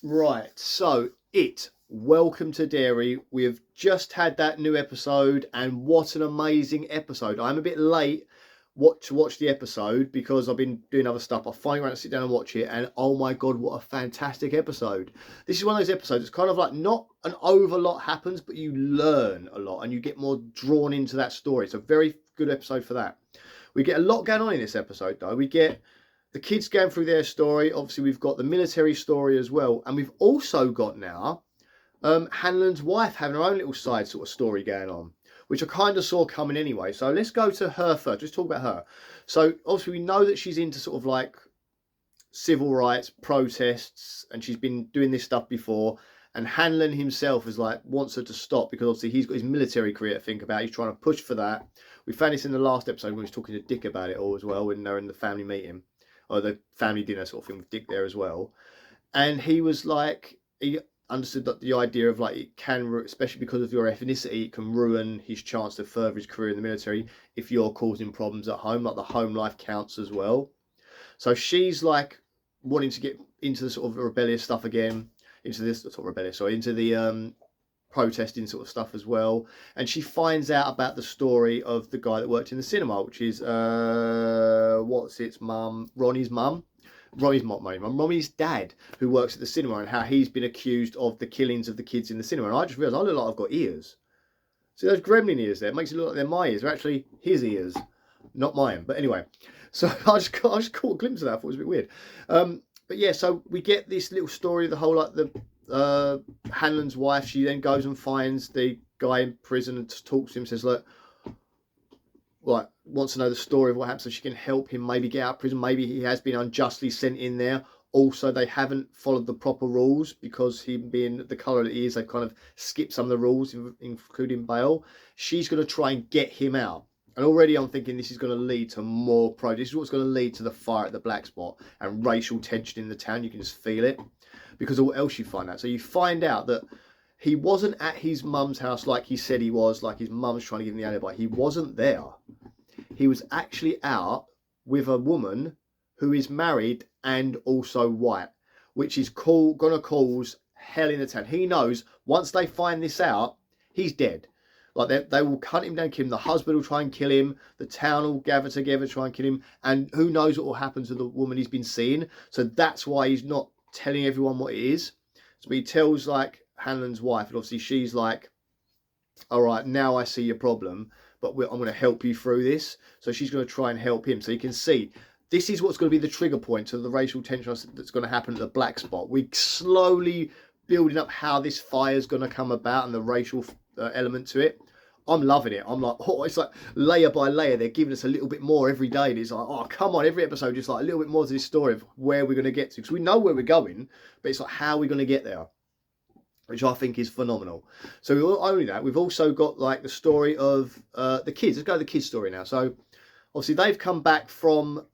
Right, so welcome to Derry. We've just had that new episode, and what an amazing episode. I'm a bit late to watch the episode because I've been doing other stuff. I finally ran to sit down and watch it, and oh my god, what a fantastic episode. This is one of those episodes, it's kind of like not an over lot happens, but you learn a lot and you get more drawn into that story. It's a very good episode for that. We get a lot going on in this episode though. We get the kids going through their story. Obviously, we've got the military story as well. And we've also got now Hanlon's wife having her own little side sort of story going on, which I kind of saw coming anyway. So let's go to her first. Let's talk about her. So obviously, we know that she's into sort of like civil rights protests, and she's been doing this stuff before. And Hanlon himself is like, wants her to stop because obviously he's got his military career to think about. He's trying to push for that. We found this in the last episode when he was talking to Dick about it all as well, when they're in the family meeting. Or the family dinner sort of thing with Dick there as well. And he was like, he understood that the idea of like, it can, especially because of your ethnicity, it can ruin his chance to further his career in the military if you're causing problems at home, like the home life counts as well. So she's like wanting to get into the sort of rebellious stuff again, into this sort of rebellious, or into the protesting sort of stuff as well. And she finds out about the story of the guy that worked in the cinema, which is what's its mum, Ronnie's mum. Ronnie's dad, who works at the cinema, and how he's been accused of the killings of the kids in the cinema. And I just realised I look like I've got ears. See those gremlin ears there? It makes it look like they're my ears. They're actually his ears, not mine. But anyway, so I just caught a glimpse of that. I thought it was a bit weird. But yeah, so we get this little story, the whole like the Hanlon's wife. She then goes and finds the guy in prison and talks to him, says, look, like, wants to know the story of what happened so she can help him maybe get out of prison. Maybe he has been unjustly sent in there. Also, they haven't followed the proper rules because him being the colour that he is, they've kind of skipped some of the rules, including bail. She's going to try and get him out. And already I'm thinking this is going to lead to more protests. This is what's going to lead to the fire at the Black Spot and racial tension in the town. You can just feel it. Because of what else you find out. So you find out that he wasn't at his mum's house like he said he was, like his mum's trying to give him the alibi. He wasn't there. He was actually out with a woman who is married and also white, which is gonna cause hell in the town. He knows once they find this out, he's dead. Like they will cut him down, kill him. The husband will try and kill him. The town will gather together, try and kill him. And who knows what will happen to the woman he's been seeing. So that's why he's not telling everyone what it is. So he tells like Hanlon's wife, and obviously she's like, all right, now I see your problem, but I'm going to help you through this. So she's going to try and help him. So you can see this is what's going to be the trigger point to the racial tension that's going to happen at the Black Spot. We're slowly building up how this fire is going to come about and the racial element to it. I'm loving it. I'm like, oh, it's like layer by layer. They're giving us a little bit more every day. And it's like, oh, come on, every episode, just like a little bit more to this story of where we're going to get to. Because we know where we're going, but it's like, how are we going to get there? Which I think is phenomenal. So only that, we've also got like the story of the kids. Let's go to the kids' story now. So obviously they've come back from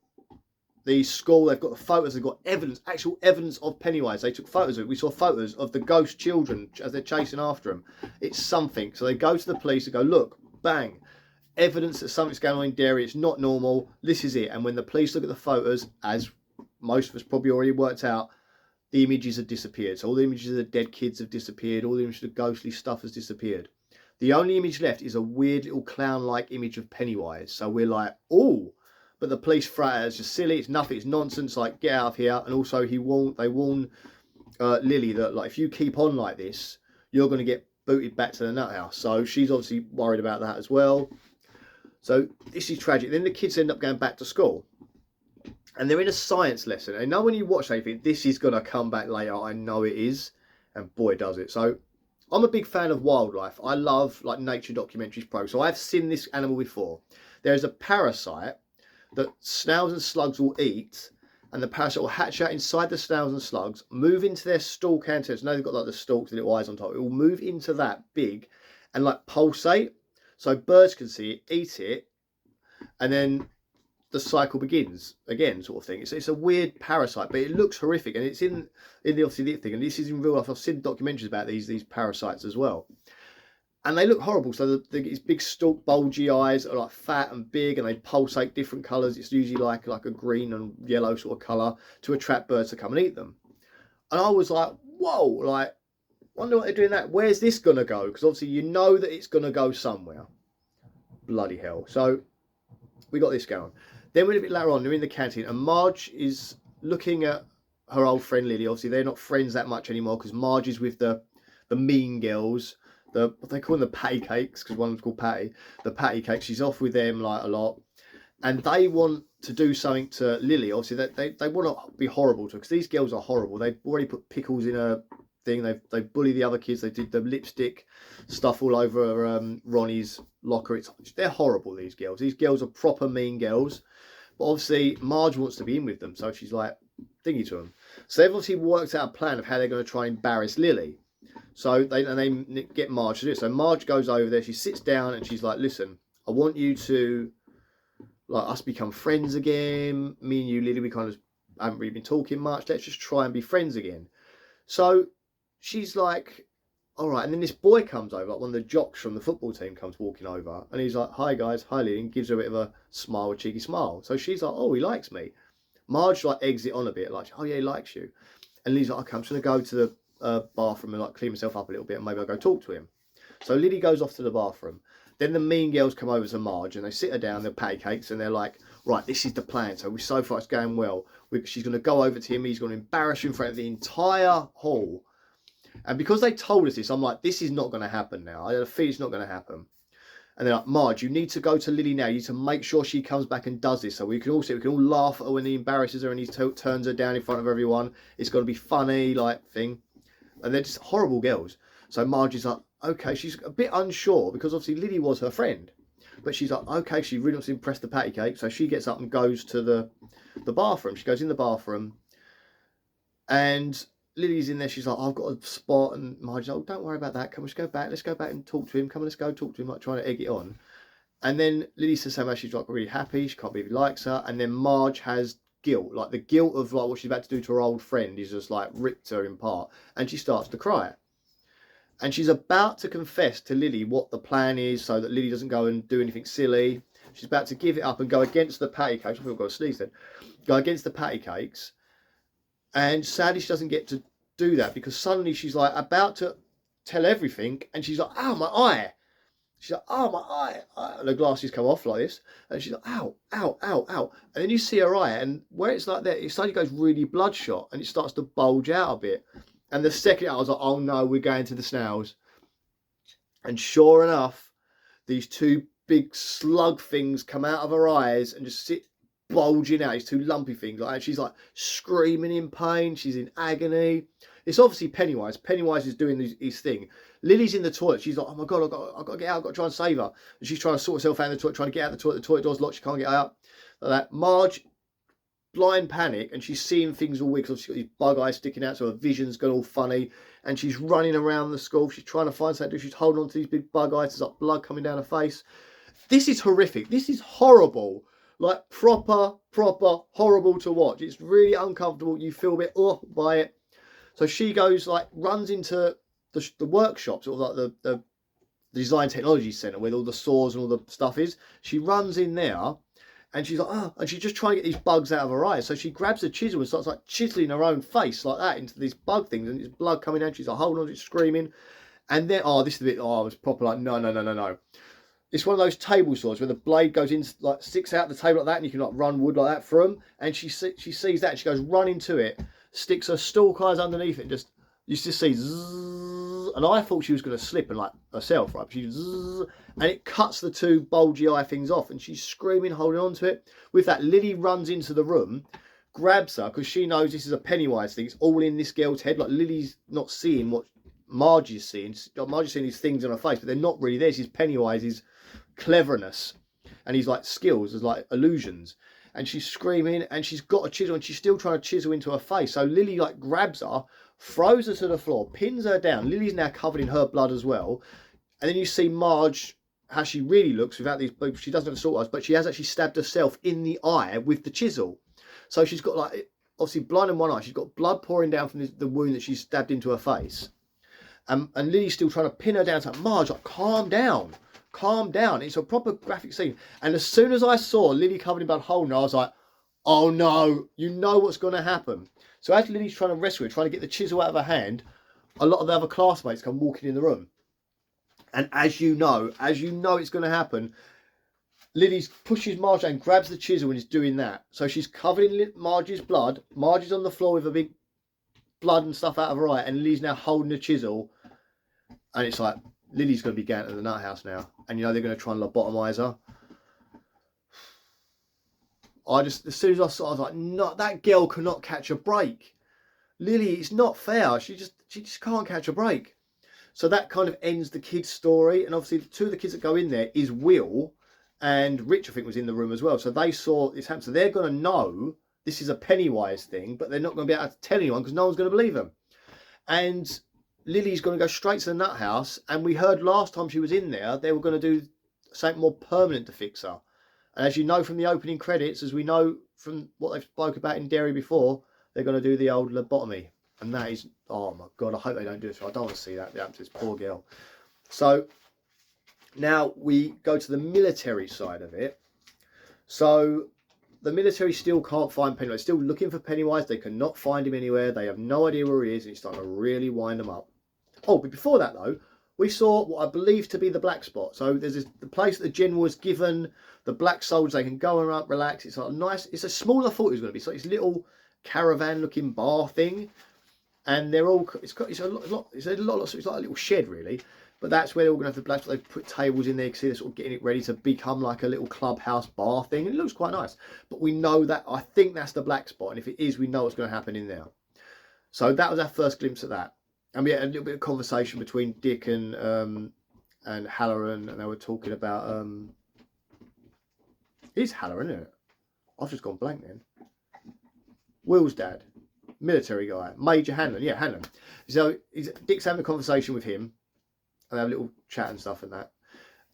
the school. They've got the photos. They've got evidence, actual evidence of Pennywise. They took photos of it. We saw photos of the ghost children as they're chasing after them. It's something. So they go to the police and go, look, bang, evidence that something's going on in Derry. It's not normal. This is it. And when the police look at the photos, as most of us probably already worked out, the images have disappeared. So all the images of the dead kids have disappeared. All the images of the ghostly stuff has disappeared. The only image left is a weird little clown-like image of Pennywise. So we're like, oh. But the police throw it as just silly. It's nothing. It's nonsense. Like, get out of here. And also, they warn Lily that like if you keep on like this, you're going to get booted back to the nut house. So she's obviously worried about that as well. So this is tragic. Then the kids end up going back to school. And they're in a science lesson. And now when you watch anything, this is going to come back later. I know it is. And boy, does it. So I'm a big fan of wildlife. I love like nature documentaries. So I've seen this animal before. There's a parasite that snails and slugs will eat. And the parasite will hatch out inside the snails and slugs, move into their stalk antennas. Now they've got like the stalks, the little eyes on top. It will move into that big and like pulsate. So birds can see it, eat it. And then the cycle begins again, sort of thing. It's a weird parasite, but it looks horrific, and it's in the obviously the thing, and this is in real life. I've seen documentaries about these parasites as well, and they look horrible. So these big stalk, bulgy eyes are like fat and big, and they pulsate different colours. It's usually like a green and yellow sort of colour to attract birds to come and eat them. And I was like, whoa, like, wonder what they're doing that. Where's this going to go? Because obviously you know that it's going to go somewhere. Bloody hell. So we got this going. Then we're a bit later on, they're in the canteen, and Marge is looking at her old friend Lily. Obviously, they're not friends that much anymore because Marge is with the mean girls. What they call them, the patty cakes, because one of them's called Patty. The patty cakes. She's off with them like a lot. And they want to do something to Lily. Obviously, they want to be horrible to her because these girls are horrible. They've already put pickles in her thing. They bully the other kids. They did the lipstick stuff all over Ronnie's locker. They're horrible, these girls. These girls are proper mean girls. But obviously, Marge wants to be in with them. So she's like, thingy to them. So they've obviously worked out a plan of how they're going to try and embarrass Lily. So they get Marge to do it. So Marge goes over there. She sits down and she's like, listen, I want you to... like us become friends again. Me and you, Lily, we kind of haven't really been talking much. Let's just try and be friends again. So she's like, all right. And then this boy comes over, like one of the jocks from the football team comes walking over. And he's like, hi guys, hi Lily, and gives her a bit of a smile, a cheeky smile. So she's like, oh, he likes me. Marge like eggs it on a bit, like, oh yeah, he likes you. And Lily's like, okay, I'm just going to go to the bathroom and like clean myself up a little bit and maybe I'll go talk to him. So Lily goes off to the bathroom. Then the mean girls come over to Marge and they sit her down, they're patty cakes, and they're like, right, this is the plan. So far it's going well. She's going to go over to him. He's going to embarrass you in front of the entire hall. And because they told us this, I'm like, this is not going to happen now. I had a feeling it's not going to happen. And they're like, Marge, you need to go to Lily now. You need to make sure she comes back and does this. So we can all laugh at her when he embarrasses her and he turns her down in front of everyone. It's got to be funny, like, thing. And they're just horrible girls. So Marge is like, okay, she's a bit unsure because obviously Lily was her friend. But she's like, okay, she really wants to impress the patty cake. So she gets up and goes to the bathroom. She goes in the bathroom and Lily's in there. She's like, I've got a spot. And Marge's like, oh, don't worry about that. Come on, let's go back. Let's go back and talk to him. Come on, let's go talk to him, like trying to egg it on. And then Lily says somehow she's like really happy. She can't believe he likes her. And then Marge has guilt, like the guilt of like what she's about to do to her old friend is just like ripped her in part. And she starts to cry. And she's about to confess to Lily what the plan is so that Lily doesn't go and do anything silly. She's about to give it up and go against the patty cakes. I think I've got to sneeze then. Go against the patty cakes. And sadly, she doesn't get to do that because suddenly she's like about to tell everything. And she's like, ow, my eye. She's like, oh, my eye. And the glasses come off like this. And she's like, ow, ow, ow, ow. And then you see her eye. And where it's like that, it suddenly goes really bloodshot. And it starts to bulge out a bit. And the second I was like, oh no, we're going to the snails. And sure enough, these two big slug things come out of her eyes and just sit bulging out. These two lumpy things. Like, and she's like screaming in pain. She's in agony. It's obviously Pennywise. Pennywise is doing his thing. Lily's in the toilet. She's like, oh my God, I've got to get out. I've got to try and save her. And she's trying to sort herself out in the toilet, trying to get out of the toilet. The toilet door's locked. She can't get out. Like that. Marge, blind panic, and she's seeing things all weird because she's got these bug eyes sticking out, so her vision's gone all funny, and she's running around the school. She's trying to find something to do. She's holding on to these big bug eyes. There's like blood coming down her face. This is horrific. This is horrible. Like proper horrible to watch. It's really uncomfortable. You feel a bit by it. So she goes, like, runs into the workshop, sort of like the design technology centre where all the saws and all the stuff is. She runs in there. And she's like, oh, and she's just trying to get these bugs out of her eyes. So she grabs a chisel and starts like chiseling her own face like that into these bug things. And there's blood coming out. She's like holding on to it, screaming. And then, oh, this is the bit, oh, I was proper like, no. It's one of those table saws where the blade goes in, like sticks out the table like that. And you can like run wood like that through them. And she sees that. And she goes running to it, sticks her stalk eyes underneath it. And just, you just see zzz. And I thought she was going to slip and like herself, right? She zzz, and it cuts the two bulgy eye things off, and she's screaming, holding on to it. With that, Lily runs into the room, grabs her because she knows this is a Pennywise thing. It's all in this girl's head. Like Lily's not seeing what Marge is seeing. Marge is seeing these things on her face, but they're not really there. This is Pennywise's cleverness and his like skills as like illusions. And she's screaming, and she's got a chisel, and she's still trying to chisel into her face. So Lily like grabs her, throws her to the floor, pins her down. Lily's now covered in her blood as well. And then you see Marge, how she really looks without these boobs. She doesn't have salt eyes, but she has actually stabbed herself in the eye with the chisel. So she's got like, obviously blind in one eye. She's got blood pouring down from the wound that she's stabbed into her face. And Lily's still trying to pin her down. So Marge, like, calm down. It's a proper graphic scene. And as soon as I saw Lily covered in blood holding her, I was like, oh no, you know what's going to happen. So as Lily's trying to rescue her, trying to get the chisel out of her hand, a lot of the other classmates come walking in the room. And as you know it's going to happen, Lily pushes Marge and grabs the chisel and is doing that. So she's covered in Marge's blood. Marge is on the floor with a big blood and stuff out of her eye, and Lily's now holding the chisel. And it's like, Lily's going to be going to the nut house now. And you know they're going to try and lobotomise her. As soon as I saw it, I was like, no, that girl cannot catch a break. Lily, it's not fair. She just can't catch a break. So that kind of ends the kids' story. And obviously, the two of the kids that go in there is Will and Rich, I think, was in the room as well. So they saw this happen. So they're going to know this is a Pennywise thing, but they're not going to be able to tell anyone because no one's going to believe them. And Lily's going to go straight to the nut house. And we heard last time she was in there, they were going to do something more permanent to fix her. And as you know from the opening credits, as we know from what they've spoke about in Derry before, they're going to do the old lobotomy. And that is, oh my God, I hope they don't do this. I don't want to see that happen to this poor girl. So now we go to the military side of it. So the military still can't find Pennywise. Still looking for Pennywise. They cannot find him anywhere. They have no idea where he is. And it's starting to really wind them up. Oh, but before that though, we saw what I believe to be the black spot. So there's the place that the general was given. The black soldiers, they can go and relax. It's like nice. It's a smaller. I thought it was going to be. So it's a little caravan-looking bar thing, and they're all. It's like a little shed really. But that's where they're all going to have the black spot. They put tables in there. You can see they're sort of getting it ready to become like a little clubhouse bar thing. And it looks quite nice. But we know that. I think that's the black spot, and if it is, we know what's going to happen in there. So that was our first glimpse of that. And we had a little bit of conversation between Dick and Halloran, and they were talking about it's Halloran, isn't it? I've just gone blank then. Will's dad, military guy, Major Hanlon. Yeah, Hanlon. So Dick's having a conversation with him, and they have a little chat and stuff and that,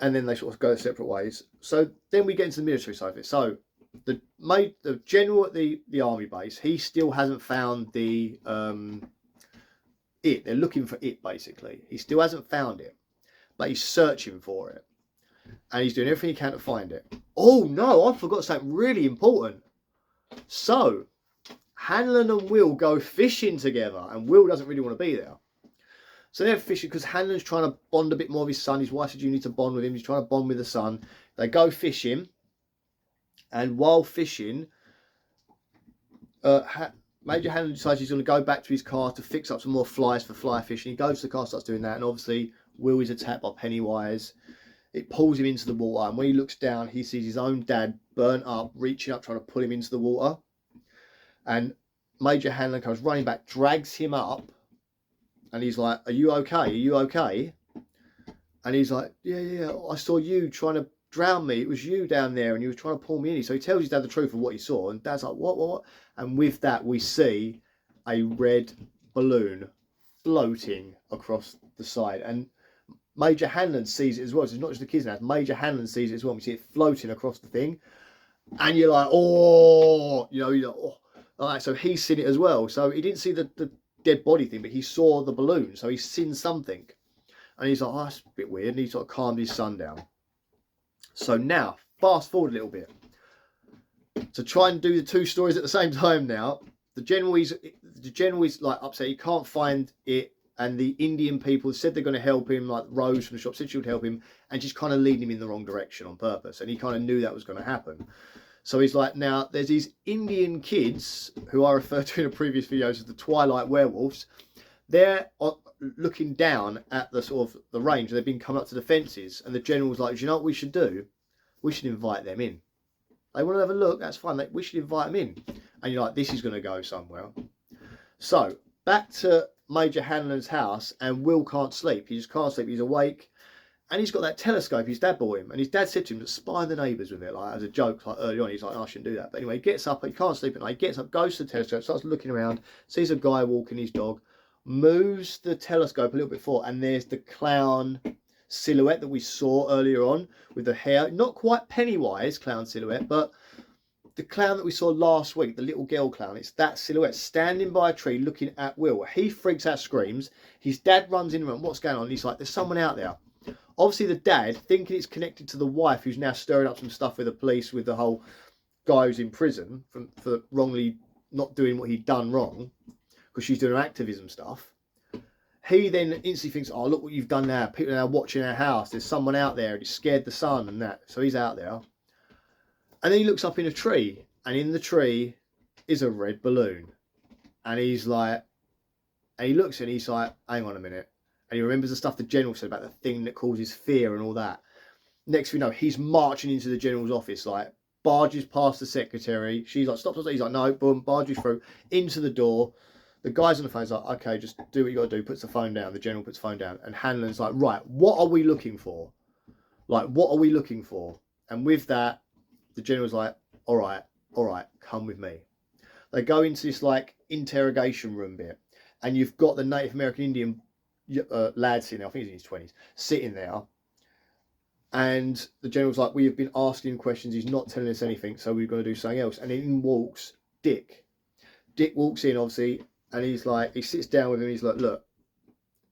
and then they sort of go separate ways. So then we get into the military side of it. So the general at the army base, he still hasn't found the it. They're looking for it basically. He still hasn't found it, but he's searching for it, and he's doing everything he can to find it. Oh no, I forgot something really important. So Hanlon and Will go fishing together, and Will doesn't really want to be there. So they're fishing because Hanlon's trying to bond a bit more with his son. His wife said you need to bond with him. He's trying to bond with the son. They go fishing, and while fishing, Major Hanlon decides he's going to go back to his car to fix up some more flies for fly fishing. He goes to the car, starts doing that, and obviously Will is attacked by Pennywise. It pulls him into the water, and when he looks down, he sees his own dad burnt up, reaching up, trying to pull him into the water. And Major Hanlon comes running back, drags him up, and he's like, "Are you okay? Are you okay?" And he's like, "Yeah, I saw you trying to drown me. It was you down there, and you were trying to pull me in." So he tells his dad the truth of what he saw, and Dad's like, "What?" And with that, we see a red balloon floating across the side, and Major Hanlon sees it as well. So it's not just the kids now. Major Hanlon sees it as well. We see it floating across the thing, and you're like, "Oh," you're like, "Oh." All right, so he's seen it as well. So he didn't see the dead body thing, but he saw the balloon. So he's seen something, and he's like, "Oh, that's a bit weird." And he sort of calmed his son down. So now, fast forward a little bit to try and do the two stories at the same time. Now, the general is like upset. He can't find it. And the Indian people said they're going to help him, like Rose from the shop said she would help him, and she's kind of leading him in the wrong direction on purpose. And he kind of knew that was going to happen. So he's like, now there's these Indian kids who I referred to in the previous videos as the Twilight Werewolves. They're looking down at the sort of the range. They've been coming up to the fences, and the general's like, "Do you know what we should do? We should invite them in. They want to have a look. That's fine. We should invite them in." And you're like, this is going to go somewhere. So back to Major Hanlon's house, and Will can't sleep. He just can't sleep. He's awake, and he's got that telescope his dad bought him, and his dad said to him to spy the neighbours with it, like as a joke, like early on. He's like, "Oh, I shouldn't do that." But anyway, he gets up. He can't sleep at night. He gets up, goes to the telescope, starts looking around, sees a guy walking his dog, moves the telescope a little bit forward, and there's the clown silhouette that we saw earlier on with the hair. Not quite Pennywise clown silhouette, but the clown that we saw last week, the little girl clown. It's that silhouette standing by a tree looking at Will. He freaks out, screams. His dad runs in and what's going on? He's like, "There's someone out there." Obviously the dad, thinking it's connected to the wife, who's now stirring up some stuff with the police with the whole guy who's in prison for wrongly not doing what he'd done wrong, because she's doing her activism stuff. He then instantly thinks, oh, look what you've done now. People are now watching our house. There's someone out there. He's scared the sun and that. So he's out there. And then he looks up in a tree. And in the tree is a red balloon. And he's like, and he looks and he's like, hang on a minute. And he remembers the stuff the general said about the thing that causes fear and all that. Next thing you know, he's marching into the general's office, like, barges past the secretary. She's like, stop. He's like, no, boom, barges through, into the door. The guy's on the phone. He's like, okay, just do what you got to do. Puts the phone down. The general puts the phone down. And Hanlon's like, right, what are we looking for? Like, what are we looking for? And with that, the general's like, all right, come with me. They go into this, like, interrogation room bit. And you've got the Native American Indian lad sitting there. I think he's in his 20s. Sitting there. And the general's like, we have been asking him questions. He's not telling us anything. So we've got to do something else. And in walks Dick. Dick walks in, obviously. And he's like, he sits down with him. He's like, look,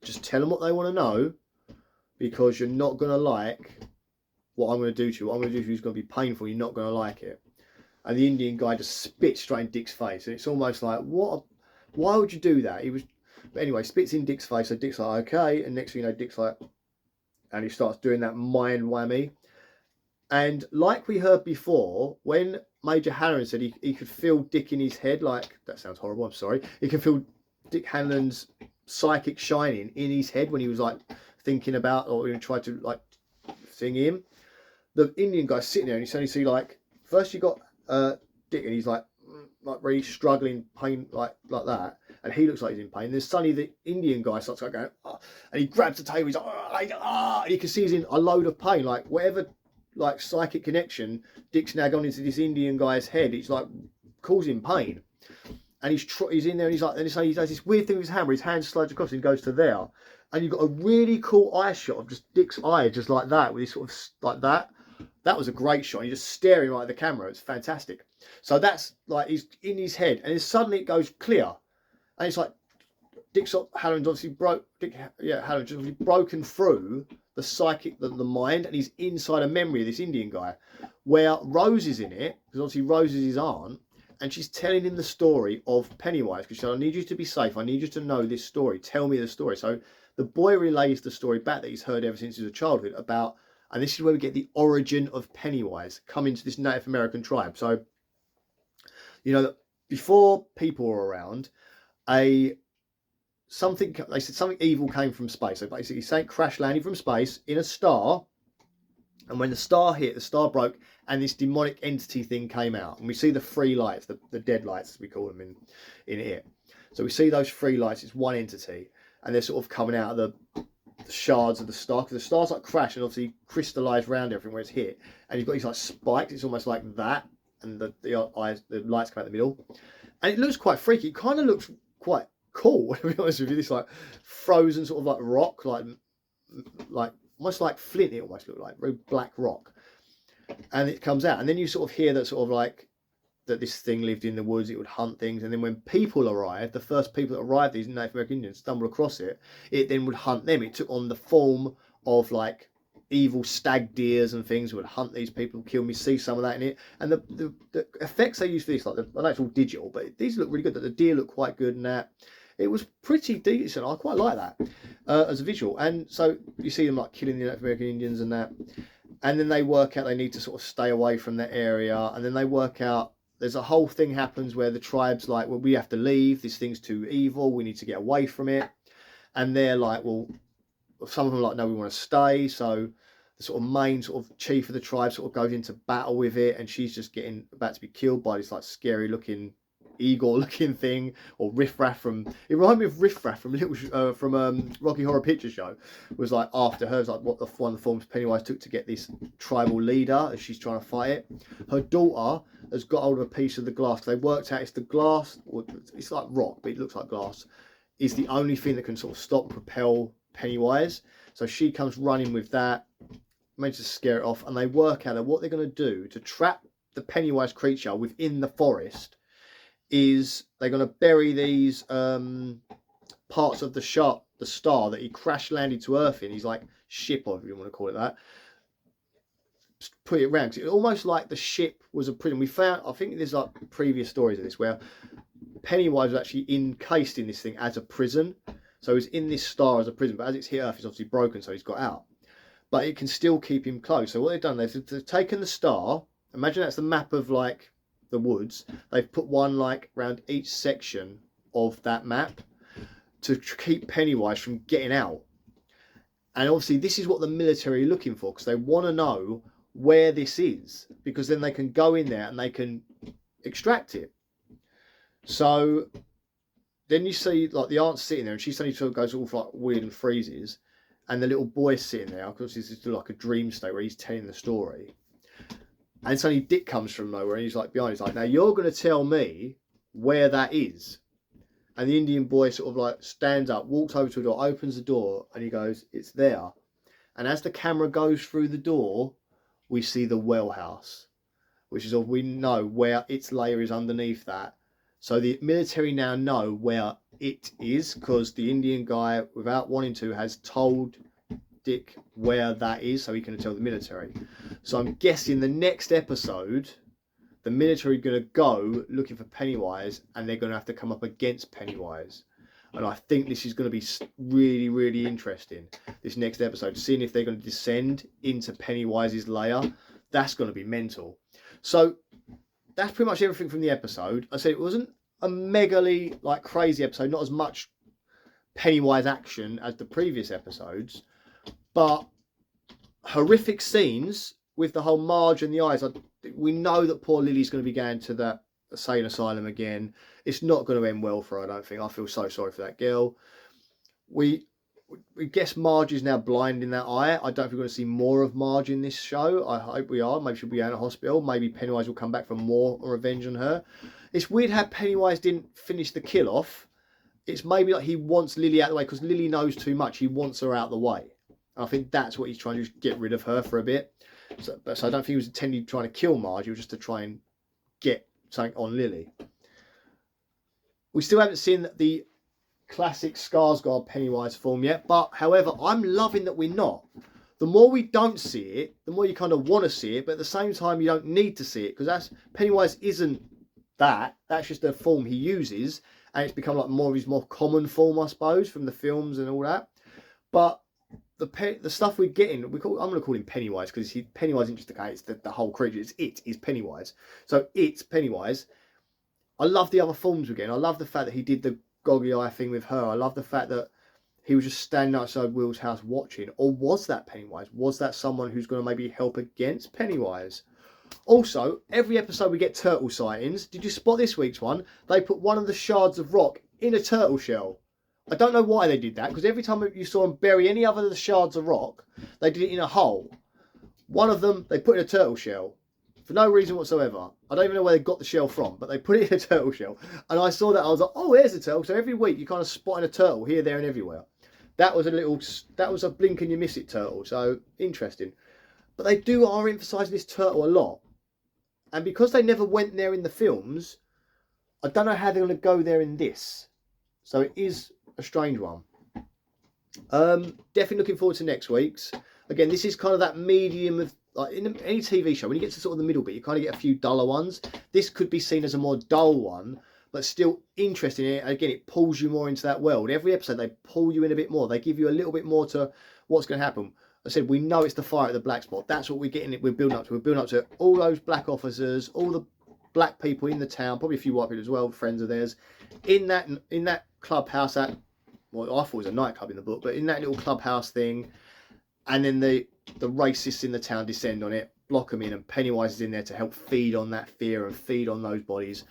just tell them what they want to know, because you're not going to like what I'm going to do to you. What I'm going to do to you is going to be painful. You're not going to like it. And the Indian guy just spits straight in Dick's face. And it's almost like, why would you do that? But anyway, spits in Dick's face. So Dick's like, okay. And next thing you know, Dick's like, and he starts doing that mind whammy. And like we heard before, when Major Hanlon said he could feel Dick in his head, like, that sounds horrible, I'm sorry. He could feel Dick Hanlon's psychic shining in his head when he was like thinking about, or he tried to like sing him. The Indian guy's sitting there and you suddenly see, like, first you got Dick and he's like really struggling, pain, like that. And he looks like he's in pain. Then suddenly the Indian guy starts going, oh, and he grabs the table, he's like, and you can see he's in a load of pain, like whatever, like psychic connection Dick's now gone into this Indian guy's head. It's like causing pain, and he's in there, and he's like, and so he does this weird thing with his hammer. His hand slides across and goes to there, and you've got a really cool eye shot of just Dick's eye, just like that, with his sort of like that. That was a great shot. You're just staring right at the camera. It's fantastic. So that's like he's in his head, and then suddenly it goes clear, and it's like Halloran's obviously Halloran's obviously broken through the psychic, the mind, and he's inside a memory of this Indian guy, where Rose is in it, because obviously Rose is his aunt, and she's telling him the story of Pennywise, because she said, I need you to be safe, I need you to know this story, tell me the story. So the boy relays the story back that he's heard ever since he was a childhood about, and this is where we get the origin of Pennywise coming to this Native American tribe. So, you know, before people were around, they said something evil came from space. So basically something crash landed from space in a star, and when the star hit, the star broke, and this demonic entity thing came out. And we see the three lights, the dead lights as we call them in it. So we see those three lights, it's one entity, and they're sort of coming out of the shards of the star, because the star's like crashed and obviously crystallized around everything where it's hit, and you've got these like spikes. It's almost like that, and the lights come out the middle, and it looks quite freaky. It kind of looks quite cool, to be honest with you. This like frozen sort of like rock, like almost like flint. It almost looked like very black rock, and it comes out, and then you sort of hear that sort of like that this thing lived in the woods. It would hunt things, and then when people arrived, the first people that arrived, these Native American Indians, stumbled across it, it then would hunt them. It took on the form of like evil stag deers and things, would hunt these people, kill me. See some of that in it, and the effects they use for this, like I know it's all digital, but these look really good. That the deer look quite good, and that it was pretty decent. I quite like that as a visual. And so you see them like killing the Native American Indians and that, and then they work out they need to sort of stay away from that area, and then they work out there's a whole thing happens where the tribe's like, well, we have to leave, this thing's too evil, we need to get away from it. And they're like, well, some of them are like, no, we want to stay. So the sort of main sort of chief of the tribe sort of goes into battle with it, and she's just getting about to be killed by this like scary looking Igor looking thing, or Riff Raff from, it reminded me of Riff Raff from Rocky Horror Picture Show, was like after her. It's like what one of the forms Pennywise took to get this tribal leader as she's trying to fight it. Her daughter has got hold of a piece of the glass, because they worked out it's the glass, it's like rock but it looks like glass, is the only thing that can sort of stop and propel Pennywise. So she comes running with that, manages to scare it off, and they work out that what they're going to do to trap the Pennywise creature within the forest is they're going to bury these parts of the star that he crash landed to Earth in, his like ship, or if you want to call it that, put it around, because it's almost like the ship was a prison. We found, I think there's like previous stories of this, where Pennywise was actually encased in this thing as a prison. So he's in this star as a prison, but as it's hit Earth, it's obviously broken, so he's got out. But it can still keep him close. So what they've done, they've taken the star. Imagine that's the map of like the woods. They've put one like around each section of that map to keep Pennywise from getting out. And obviously this is what the military are looking for, because they want to know where this is, because then they can go in there and they can extract it. So then you see like the aunt's sitting there, and she suddenly sort of goes all like weird and freezes, and the little boy's sitting there. Of course, this is like a dream state where he's telling the story, and suddenly Dick comes from nowhere, and he's like behind. He's like, "Now you're going to tell me where that is." And the Indian boy sort of like stands up, walks over to a door, opens the door, and he goes, "It's there." And as the camera goes through the door, we see the well house, which is all we know where its layer is underneath that. So the military now know where it is, because the Indian guy, without wanting to, has told Dick where that is, so he can tell the military. So I'm guessing the next episode, the military are going to go looking for Pennywise, and they're going to have to come up against Pennywise. And I think this is going to be really, really interesting, this next episode, seeing if they're going to descend into Pennywise's lair. That's going to be mental. So that's pretty much everything from the episode. I said it wasn't a megally like crazy episode, not as much Pennywise action as the previous episodes, but horrific scenes with the whole Marge and the eyes. We know that poor Lily's going to be going to that insane asylum again. It's not going to end well for her, I don't think. I feel so sorry for that girl. We guess Marge is now blind in that eye. I don't think we're going to see more of Marge in this show. I hope we are. Maybe she'll be out of hospital. Maybe Pennywise will come back for more revenge on her. It's weird how Pennywise didn't finish the kill off. It's maybe like he wants Lily out of the way, because Lily knows too much. He wants her out of the way. I think that's what he's trying to get rid of her for a bit. So I don't think he was intending trying to kill Marge. It was just to try and get something on Lily. We still haven't seen the classic Skarsgård Pennywise form yet, but however, I'm loving that we're not. The more we don't see it, the more you kind of want to see it, but at the same time you don't need to see it, because Pennywise isn't that. That's just the form he uses, and it's become like more of his more common form, I suppose, from the films and all that. But the stuff we're getting, I'm going to call him Pennywise, because Pennywise isn't just the guy, it's the whole creature. It is Pennywise. So it's Pennywise. I love the other forms we're getting. I love the fact that he did the goggy eye thing with her. I love the fact that he was just standing outside Will's house watching. Or was that Pennywise? Was that someone who's going to maybe help against Pennywise? Also, every episode we get turtle sightings. Did you spot this week's one? They put one of the shards of rock in a turtle shell. I don't know why they did that, because every time you saw them bury any other of the shards of rock, they did it in a hole. One of them, they put in a turtle shell. For no reason whatsoever. I don't even know where they got the shell from, but they put it in a turtle shell. And I saw that, I was like, oh, there's a turtle. So every week you kind of spotting a turtle here, there and everywhere. That was a blink and you miss it turtle. So interesting. But they are emphasising this turtle a lot. And because they never went there in the films, I don't know how they're going to go there in this. So it is a strange one. Definitely looking forward to next week's. Again, this is kind of that medium of, like in any TV show, when you get to sort of the middle bit, you kind of get a few duller ones. This could be seen as a more dull one, but still interesting. Again, it pulls you more into that world. Every episode, they pull you in a bit more. They give you a little bit more to what's going to happen. I said, we know it's the fire at the black spot. That's what we're getting. We're building up to. We're building up to all those black officers, all the black people in the town, probably a few white people as well, friends of theirs, in that clubhouse. Well, I thought it was a nightclub in the book, but in that little clubhouse thing, and then the racists in the town descend on it, block them in, and Pennywise is in there to help feed on that fear and feed on those bodies,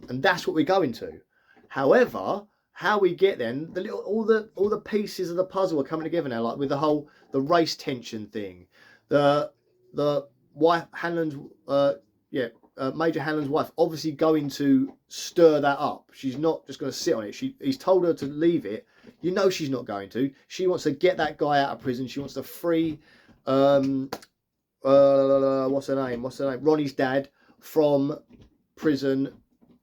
and that's what we're going to. However, how we get then, all the pieces of the puzzle are coming together now, like with the race tension thing, the wife Hanlon's Major Hanlon's wife obviously going to stir that up. She's not just going to sit on it. He's told her to leave it. You know she's not going to. She wants to get that guy out of prison. She wants to free what's her name? Ronnie's dad from prison.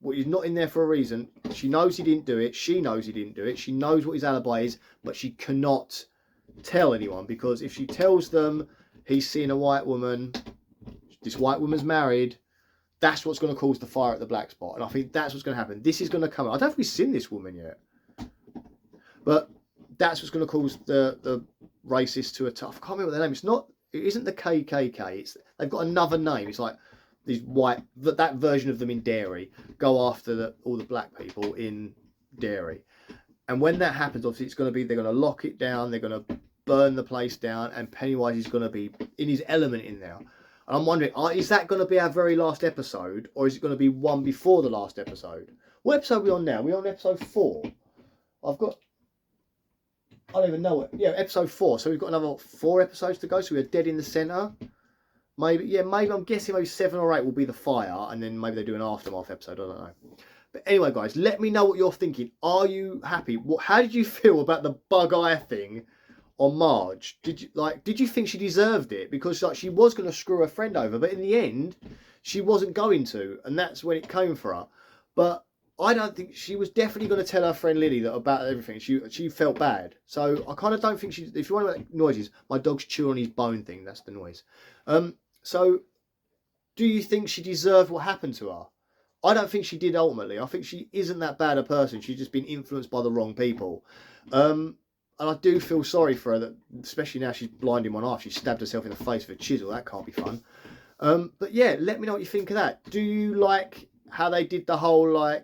Well, he's not in there for a reason. She knows he didn't do it. She knows he didn't do it. She knows what his alibi is, but she cannot tell anyone, because if she tells them he's seen a white woman, this white woman's married, that's what's going to cause the fire at the black spot. And I think that's what's going to happen. This is going to come out. I don't think we've seen this woman yet. But that's what's going to cause the racists to attack. I can't remember what their name. It isn't the KKK. They've got another name. It's like these white, that version of them in Derry go after all the black people in Derry. And when that happens, obviously they're going to lock it down. They're going to burn the place down, and Pennywise is going to be in his element in there. And I'm wondering, is that going to be our very last episode, or is it going to be one before the last episode? What episode are we on now? We're on episode 4. I don't even know it. Yeah, episode 4. So we've got another 4 episodes to go. So we're dead in the centre. Maybe I'm guessing maybe 7 or 8 will be the fire, and then maybe they do an aftermath episode. I don't know. But anyway, guys, let me know what you're thinking. Are you happy? How did you feel about the bug eye thing on Marge? Did you think she deserved it? Because she was going to screw her friend over, but in the end, she wasn't going to, and that's when it came for her. But I don't think she was definitely going to tell her friend Lily that about everything. She felt bad. So I kind of don't think if you want to make noises, my dog's chewing on his bone thing. That's the noise. So do you think she deserved what happened to her? I don't think she did ultimately. I think she isn't that bad a person. She's just been influenced by the wrong people. And I do feel sorry for her, that especially now she's blind in one eye. She stabbed herself in the face with a chisel. That can't be fun. But yeah, let me know what you think of that. Do you like how they did the whole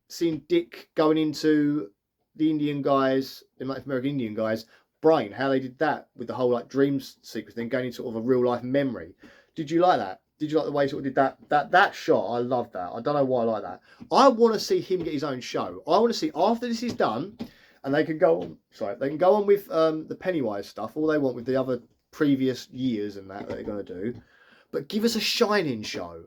seeing Dick going into the Indian guys, the Native American Indian guys' brain? How they did that with the whole dreams sequence, then going into sort of a real life memory. Did you like that? Did you like the way he sort of did that shot? I love that. I don't know why I like that. I want to see him get his own show. I want to see after this is done, and they can go on. Sorry, they can go on with the Pennywise stuff. All they want with the other previous years and that they're going to do. But give us a Shining show.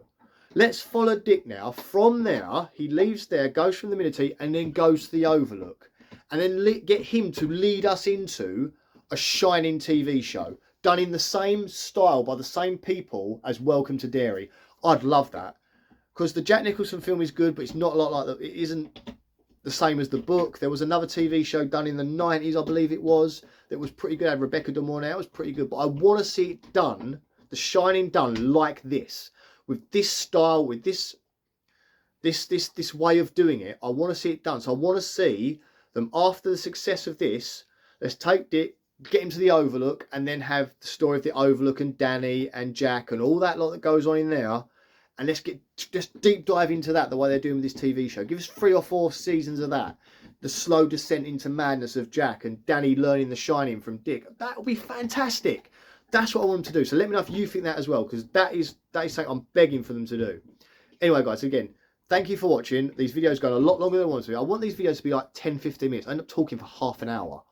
Let's follow Dick now. From there, he leaves there, goes from the military, and then goes to the Overlook, and then get him to lead us into a Shining TV show, done in the same style by the same people as Welcome to Derry. I'd love that, because the Jack Nicholson film is good, but it's not a lot like that. It isn't the same as the book. There was another TV show done in the 90s, I believe it was, that was pretty good. It had Rebecca De Mornay. It was pretty good, but I want to see it done, The Shining done like this, with this style, with this way of doing it. I want to see it done. So I want to see them after the success of this. Let's take Dick, get him to the Overlook, and then have the story of the Overlook and Danny and Jack and all that lot that goes on in there. And let's just deep dive into that, the way they're doing with this TV show. Give us 3 or 4 seasons of that. The slow descent into madness of Jack and Danny learning the Shining from Dick. That would be fantastic. That's what I want them to do. So let me know if you think that as well, because that is something I'm begging for them to do. Anyway, guys, again, thank you for watching. These videos go a lot longer than I want to be. I want these videos to be like 10-15 minutes. I end up talking for half an hour.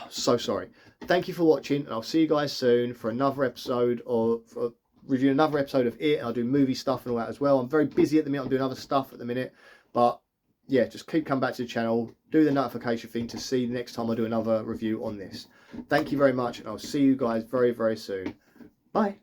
So sorry. Thank you for watching, and I'll see you guys soon for another episode, or for reviewing another episode of It. And I'll do movie stuff and all that as well. I'm very busy at the minute. I'm doing other stuff at the minute, but yeah, just keep coming back to the channel, do the notification thing to see next time I do another review on this. Thank you very much, and I'll see you guys very, very soon. Bye.